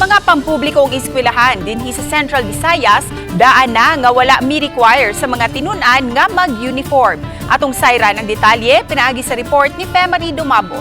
mga pampublikong eskwelahan dinhi sa Central Visayas, daan na nga wala mi-require sa mga tinun-an nga mag-uniform. Atong sayra ng detalye, pinaagi sa report ni Femari Dumabo.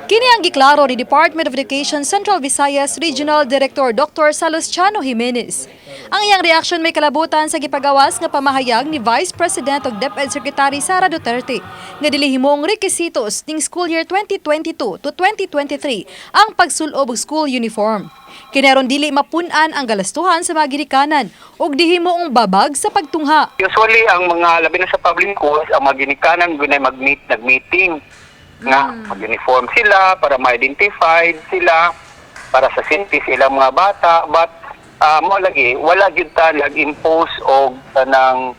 Kini ang giklaro ni Department of Education Central Visayas Regional Director Dr. Salustiano Jimenez. Ang iyang reaksyon may kalabutan sa gipagawas nga pamahayag ni Vice President ug DepEd Secretary Sara Duterte nga dili himong rekisitos ning school year 2022 to 2023 ang pagsulob og school uniform. Kineron dili mapun-an ang galastuhan sa mga ginikanan ug dihimoong babag sa pagtungha. Usually ang mga labi na sa public schools, ang mga ginikanan gunay nag-meeting nga mag-uniform sila para ma-identify sila para sa safety ilang mga bata, but mo lagi wala gyud ta nag-impose og tanang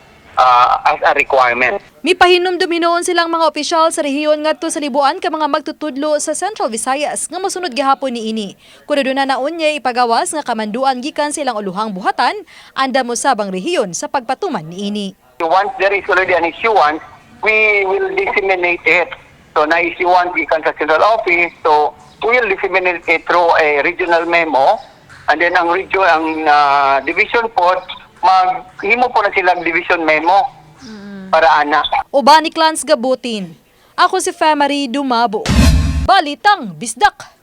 as a requirement. Mipahinom hinoon silang mga opisyal sa rehiyon ngadto sa libuan ka mga magtutudlo sa Central Visayas nga mosunod gihapon niini. Kuno na naunya ipagawas nga kamanduan gikan silang uluhang buhatan andam usabang rehiyon sa pagpatuman niini. Once there is already an issue we will disseminate it. So na-issue gikan sa central office, so we will disseminate it through a regional memo, and then ang division po, maghimo po na silang division memo para ana. Uban ni Clans Gabutin. Ako si Femari Dumabo. Balitang Bisdak.